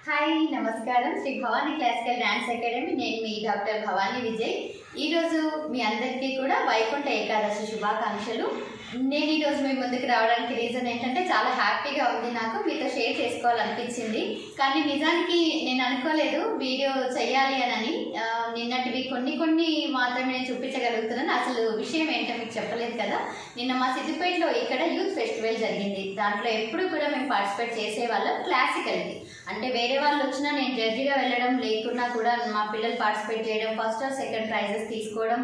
Hi నమస్కారం. Shri Bhavani classical dance academy. నేను మీ డాక్టర్ భవానీ విజయ్. ఈరోజు మీ అందరికీ కూడా వైకుంఠ ఏకాదశి శుభాకాంక్షలు. నేను ఈరోజు మీ ముందుకు రావడానికి రీజన్ ఏంటంటే చాలా హ్యాపీగా ఉంది, నాకు మీతో షేర్ చేసుకోవాలనిపించింది. కానీ నిజానికి నేను అనుకోలేదు వీడియో చేయాలి అని. నిన్నటివి కొన్ని మాత్రమే నేను చూపించగలుగుతున్నాను. అసలు విషయం ఏంటో మీకు చెప్పలేదు కదా. నిన్న మా సిద్దిపేటలో ఇక్కడ యూత్ ఫెస్టివల్ జరిగింది. దాంట్లో ఎప్పుడు కూడా మేము పార్టిసిపేట్ చేసేవాళ్ళం. క్లాసికల్కి అంటే వేరే వాళ్ళు వచ్చినా నేను జడ్జిగా వెళ్ళడం, లేకున్నా కూడా మా పిల్లలు పార్టిసిపేట్ చేయడం, ఫస్ట్ ఆర్ సెకండ్ ప్రైజెస్ తీసుకోవడం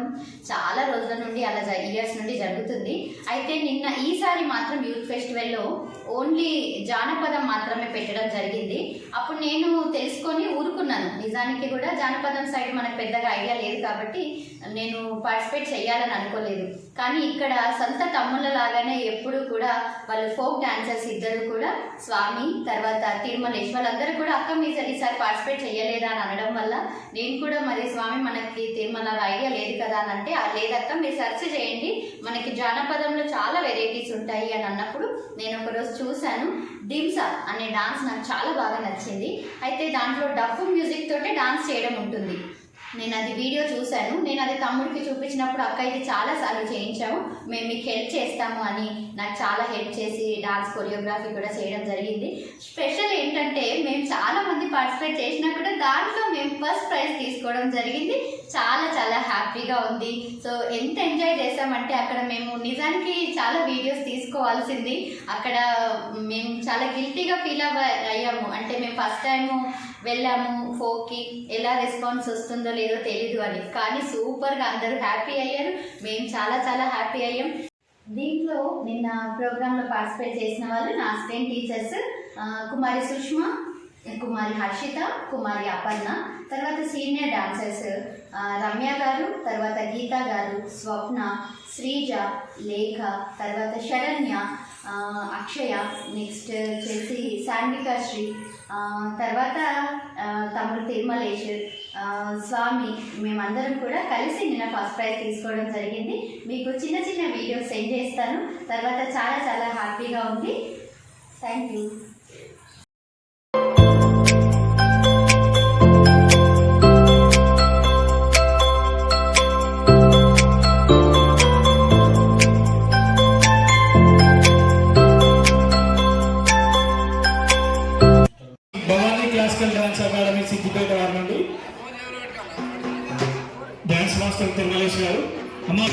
చాలా రోజుల నుండి అలా ఇయర్స్ నుండి జరుగుతుంది. అయితే నిన్న ఈసారి మాత్రం యూత్ ఫెస్టివల్లో ఓన్లీ జానపదం మాత్రమే పెట్టడం జరిగింది. అప్పుడు నేను తెలుసుకొని ఊరుకున్నాను. నిజానికి కూడా జానపదం సైడ్ మనకు పెద్దగా ఐడియా లేదు కాబట్టి నేను పార్టిసిపేట్ చేయాలని అనుకోలేదు. కానీ ఇక్కడ సొంత తమ్ముళ్ళ లాగానే ఎప్పుడు కూడా వాళ్ళు ఫోక్ డాన్సర్స్ ఇద్దరు కూడా, స్వామి తర్వాత తిరుమలేష్, వాళ్ళందరూ కూడా అక్క మీరు ఈసారి పార్టిసిపేట్ చేయలేదా అని అనడం వల్ల నేను కూడా మరి స్వామి మనకి తిరుమల ఐడియా లేదు కదా అని అంటే, లేదక్క మీరు సెర్చ్ చేయండి మనకి జానపదంలో చాలా వెరైటీస్ ఉంటాయి అని అన్నప్పుడు నేను ఒకరోజు చూశాను. దింసా అనే డాన్స్ నాకు చాలా బాగా నచ్చింది. అయితే దాంట్లో డఫ్ మ్యూజిక్ తోటే డాన్స్ చేయడం ఉంటుంది. నేను అది వీడియో చూశాను. నేను అది తమ్ముడికి చూపించినప్పుడు అక్క ఇది చాలాసార్లు చేయించాము, మేము మీకు హెల్ప్ చేస్తాము అని నాకు చాలా హెల్ప్ చేసి డాన్స్ కొరియోగ్రఫీ కూడా చేయడం జరిగింది. స్పెషల్ ఏంటంటే మేము చాలా మంది పార్టిసిపేట్ చేసినా కూడా దాంట్లో మేము ఫస్ట్ ప్రైజ్ తీసుకోవడం జరిగింది. చాలా హ్యాపీగా ఉంది. సో ఎంత ఎంజాయ్ చేసామంటే అక్కడ మేము నిజానికి చాలా వీడియోస్ తీసుకోవాల్సింది. అక్కడ మేము చాలా గిల్టీగా ఫీల్ అయ్యాము. అంటే మేము ఫస్ట్ టైము వెళ్ళాము, ఫోక్కి ఎలా రెస్పాన్స్ వస్తుందో లేదో తెలీదు అని. కానీ సూపర్గా అందరూ హ్యాపీ అయ్యారు, మేము చాలా హ్యాపీ అయ్యాం. దీంట్లో నిన్న ప్రోగ్రాంలో పార్టిసిపేట్ చేసిన వాళ్ళు నా అసిస్టెంట్ టీచర్స్ కుమారి సుష్మా, కుమారి హర్షిత, కుమారి అపర్ణ, తర్వాత సీనియర్ డాన్సర్స్ రమ్య గారు, తర్వాత గీతా గారు, స్వప్న, శ్రీజ, లేఖ, తర్వాత శరణ్య, అక్షయ, నెక్స్ట్ వచ్చేసి సాన్వికా శ్రీ, తర్వాత తమ్ముడు తిరుమలేష్, స్వామి, మేమందరం కూడా కలిసి నిన్న ఫస్ట్ ప్రైజ్ తీసుకోవడం జరిగింది. మీకు చిన్న వీడియోస్ సెండ్ చేస్తాను. తర్వాత చాలా హ్యాపీగా ఉంది. Thank you. Bhavani classical dance academy Siddipet వారి నుండి డాన్స్ మాస్టర్ తిరుమలేష్ గారు. అమ్మ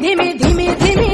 धिमी धिमी धिमी